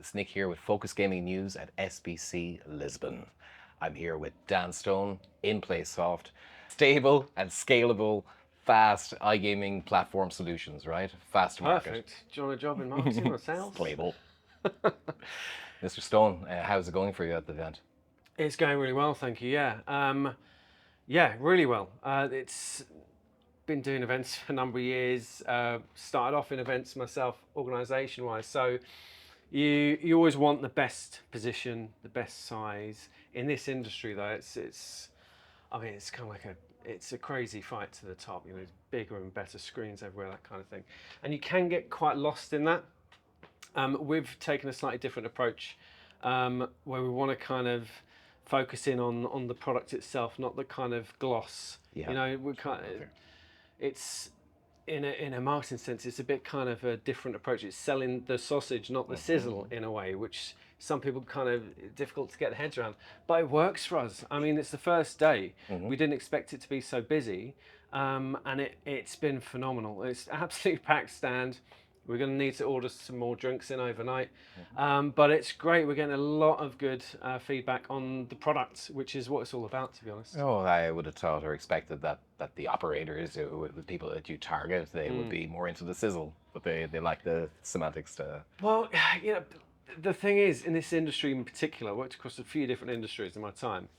It's Nick here with Focus Gaming News at SBC Lisbon. I'm here with Dan Stone, InPlaySoft, stable and scalable, fast iGaming platform solutions, right? Fast to market. Perfect. Do you want a job in marketing or sales? Stable. Mr. Stone, how's it going for you at the event? It's going really well, thank you. Yeah, really well. It's been doing events for a number of years. Started off in events myself, organisation-wise. So you always want the best position, the best size. In this industry, though, it's kind of like it's a crazy fight to the top. You know, it's bigger and better screens everywhere, that kind of thing, and you can get quite lost in that. We've taken a slightly different approach, where we want to kind of focus in on the product itself, not the kind of gloss. Yeah. You know, we kind of, it's in a marketing sense, it's a bit kind of a different approach. It's selling the sausage, not the sizzle, in a way, which some people kind of difficult to get their heads around. But it works for us. I mean, it's the first day. We didn't expect it to be so busy, and it's been phenomenal. It's absolutely packed stand. We're going to need to order some more drinks in overnight. But it's great. We're getting a lot of good feedback on the product, which is what it's all about, to be honest. Oh, I would have thought or expected that the operators, the people that you target, they would be more into the sizzle, but they like the semantics to... Well, you know, the thing is, in this industry in particular, I worked across a few different industries in my time.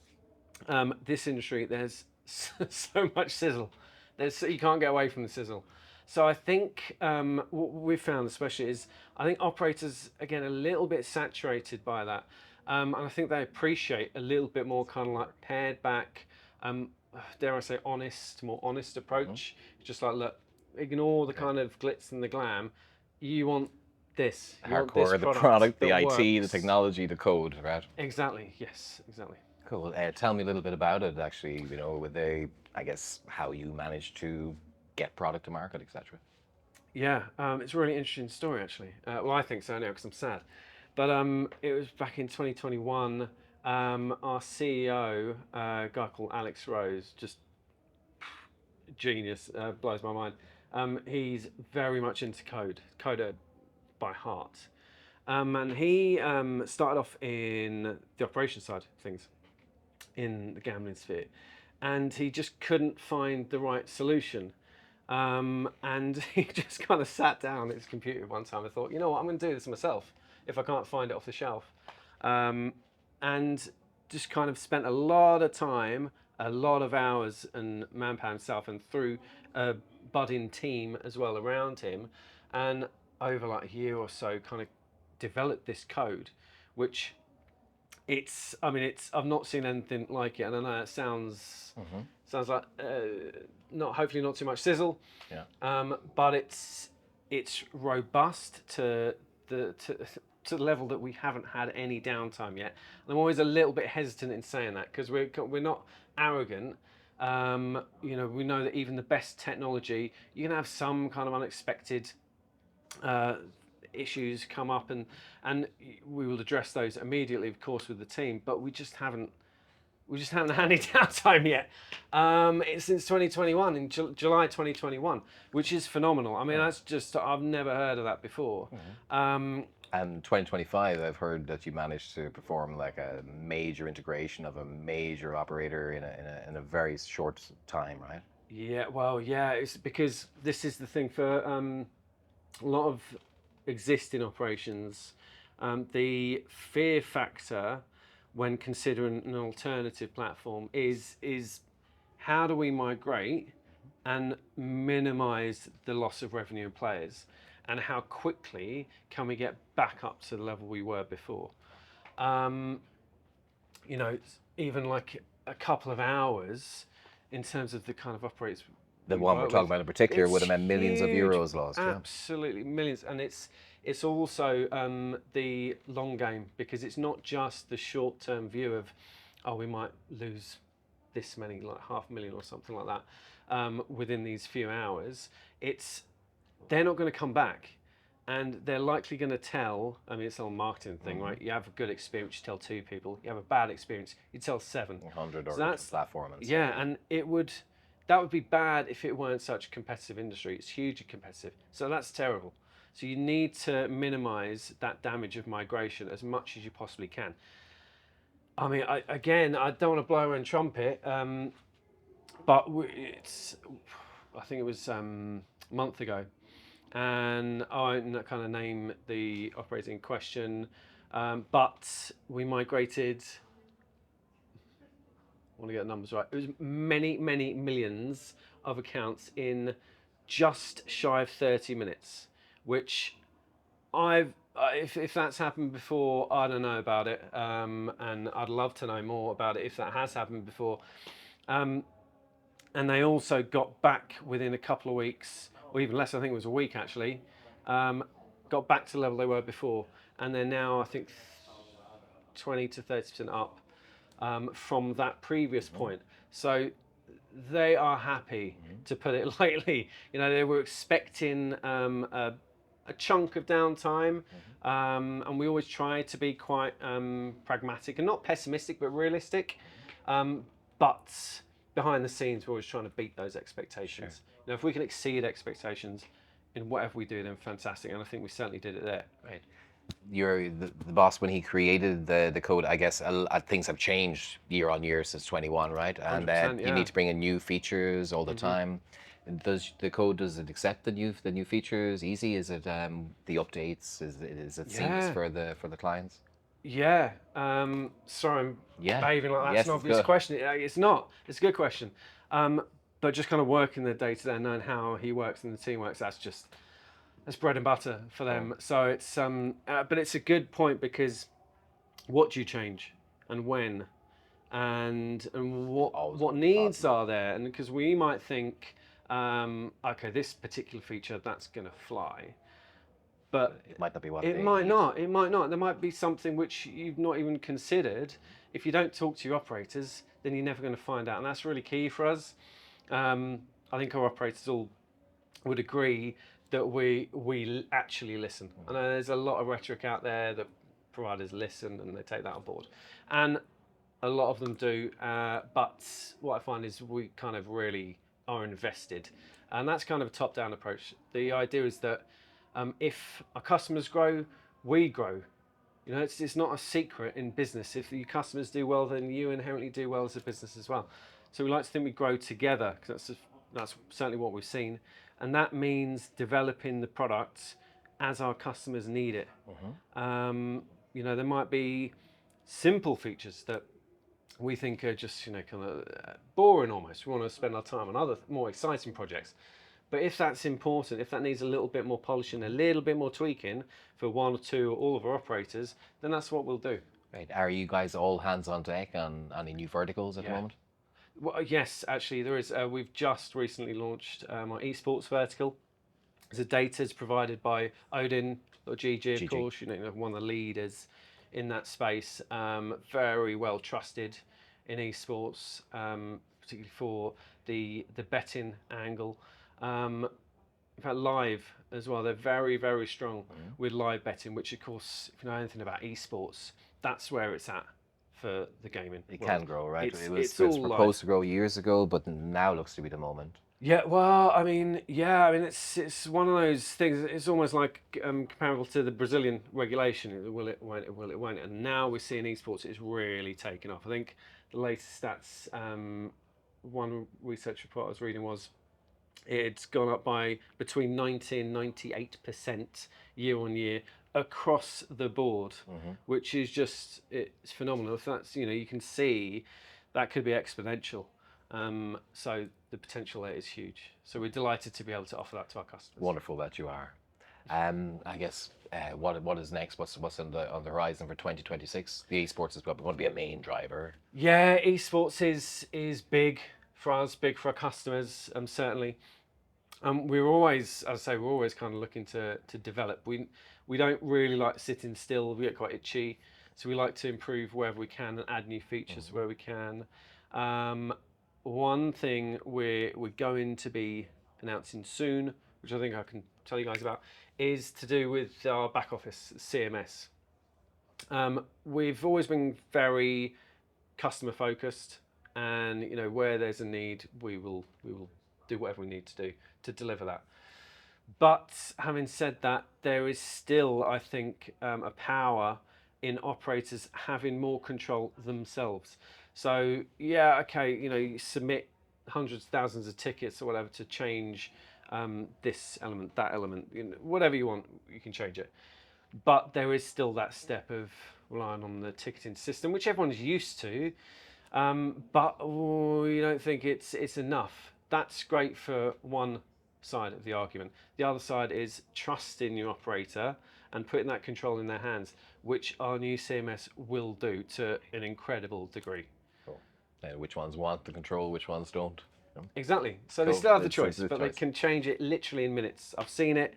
This industry, there's so much sizzle. You can't get away from the sizzle. So I think what we've found especially is, I think operators, again, a little bit saturated by that. And I think they appreciate a little bit more kind of like pared back, dare I say, more honest approach. Just like, look, ignore the kind of glitz and the glam. You want this. You want this Hardcore, the product, the that IT, the works. technology, the code, right? Exactly, yes, exactly. Cool. Tell me a little bit about it, actually, you know, I guess, how you managed to get product to market, etc. Yeah, it's a really interesting story, actually. Well, I think so anyway, because I'm sad. But it was back in 2021. Our CEO, a guy called Alex Rose, just genius, blows my mind. He's very much into coder by heart. And he started off in the operation side of things, in the gambling sphere. And he just couldn't find the right solution. And he just kind of sat down at his computer one time and thought, you know what, I'm going to do this myself if I can't find it off the shelf. And just kind of spent a lot of time, a lot of hours and manpower himself, and through a budding team as well around him. And over like a year or so, kind of developed this code, which I've not seen anything like it, and I know it sounds like hopefully not too much sizzle. Yeah. But it's robust to the level that we haven't had any downtime yet. And I'm always a little bit hesitant in saying that, because we're not arrogant. You know, we know that even the best technology, you can have some kind of unexpected issues come up, and we will address those immediately, of course, with the team. But we just haven't had any downtime yet. It's since 2021, in July 2021, which is phenomenal. I mean, that's just, I've never heard of that before. And 2025, I've heard that you managed to perform like a major integration of a major operator in a very short time, right? Yeah, well, yeah, it's because this is the thing for a lot of existing operations. The fear factor when considering an alternative platform is how do we migrate and minimize the loss of revenue and players, and how quickly can we get back up to the level we were before. You know, even like a couple of hours in terms of the kind of operators. The one we're talking about in particular would have meant millions of euros lost. Absolutely, millions. And it's also the long game, because it's not just the short-term view of, oh, we might lose this many, like 500,000 or something like that, within these few hours. They're not going to come back, and they're likely going to tell. I mean, it's a marketing thing, right? You have a good experience, you tell 2 people. You have a bad experience, you tell 7. 100 or So that's platform. yeah, and it would that would be bad if it weren't such a competitive industry. It's hugely competitive, so that's terrible. So you need to minimize that damage of migration as much as you possibly can. I mean, again, I don't want to blow our own trumpet, but I think it was a month ago, and I won't kind of name the operator in question, but we migrated. I want to get the numbers right. It was many, many millions of accounts in just shy of 30 minutes, which if that's happened before, I don't know about it, and I'd love to know more about it if that has happened before. And they also got back within a couple of weeks, or even less. I think it was a week actually. Got back to the level they were before, and they're now I think 20 to 30% up from that previous point. So they are happy, to put it lightly. You know, they were expecting a chunk of downtime, and we always try to be quite pragmatic and not pessimistic, but realistic. But behind the scenes, we're always trying to beat those expectations. Sure. You know, if we can exceed expectations in whatever we do, then fantastic. And I think we certainly did it there. Right. You're the boss when he created the code. I guess things have changed year on year since 21, right? And 100%, you yeah. need to bring in new features all the time. Does it accept the new features easy? Is it the updates? Is it seamless Yeah. for the clients? Yeah. Sorry, I'm Yeah. behaving like that's Yes, an it's obvious good. question. It's not. It's a good question. But just kind of working the day to day, knowing how he works and the team works, that's bread and butter for them. So it's but it's a good point because what do you change and when, and Always what gonna be needs possible. are there, and because we might think, okay, this particular feature that's gonna fly, but It might not be what it they might need. not. It might not. There might be something which you've not even considered. If you don't talk to your operators, then you're never going to find out, and that's really key for us. I think our operators all would agree that we actually listen. I know there's a lot of rhetoric out there that providers listen and they take that on board, and a lot of them do. But what I find is we kind of really are invested, and that's kind of a top-down approach. The idea is that if our customers grow, we grow. You know, it's not a secret in business. If your customers do well, then you inherently do well as a business as well. So we like to think we grow together because that's certainly what we've seen, and that means developing the products as our customers need it. You know, there might be simple features that we think are just kind of boring almost. We want to spend our time on other more exciting projects. But if that's important, if that needs a little bit more polishing, a little bit more tweaking for one or two or all of our operators, then that's what we'll do. Right. Are you guys all hands on deck on any new verticals at the Yeah. moment? Well, yes, actually, there is. We've just recently launched our esports vertical. The data is provided by Odin or GG, of GG. course. You know, one of the leaders in that space. Very well trusted in esports, particularly for the betting angle. In fact, live as well. They're very, very strong with live betting, which, of course, if you know anything about esports, that's where it's at for the gaming It world. can grow, right? It's It was all live. proposed to grow years ago, but now looks to be the moment. Yeah, well, I mean, yeah, I mean, it's one of those things. It's almost like comparable to the Brazilian regulation. Will it, won't it, will it, won't it? And now we're seeing esports. It's really taken off. I think the latest stats, one research report I was reading was it's gone up by between 90 and 98% year on year across the board, which is just it's phenomenal. If that's you can see that could be exponential. So the potential there is huge. So we're delighted to be able to offer that to our customers. Wonderful that you are. I guess what is next? What's on the horizon for 2026? The esports is going to be a main driver. Yeah, esports is big for us, big for our customers, certainly. We're always, as I say, we're always kind of looking to develop. We don't really like sitting still. We get quite itchy, so we like to improve wherever we can and add new features where we can. One thing we're going to be announcing soon, which I think I can tell you guys about, is to do with our back office CMS. We've always been very customer focused and where there's a need, we will do whatever we need to do to deliver that. But having said that, there is still, I think, a power in operators having more control themselves. So yeah, okay, you submit hundreds, thousands of tickets or whatever to change this element, that element, whatever you want, you can change it. But there is still that step of relying on the ticketing system, which everyone's used to. But you don't think it's enough. That's great for one side of the argument. The other side is trusting your operator and putting that control in their hands, which our new CMS will do to an incredible degree. Cool. And which ones want the control, which ones don't? Exactly. So they Cool. still have the It's choice, the but they choice. can change it literally in minutes. I've seen it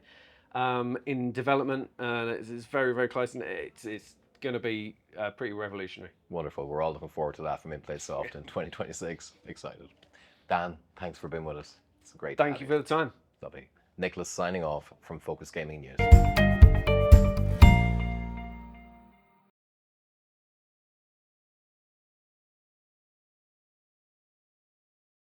in development, and it's very, very close, and it's going to be pretty revolutionary. Wonderful. We're all looking forward to that from InPlaySoft in 2026. Excited. Dan, thanks for being with us. It's great. Thank you for the time. Lovely. Nicholas signing off from Focus Gaming News.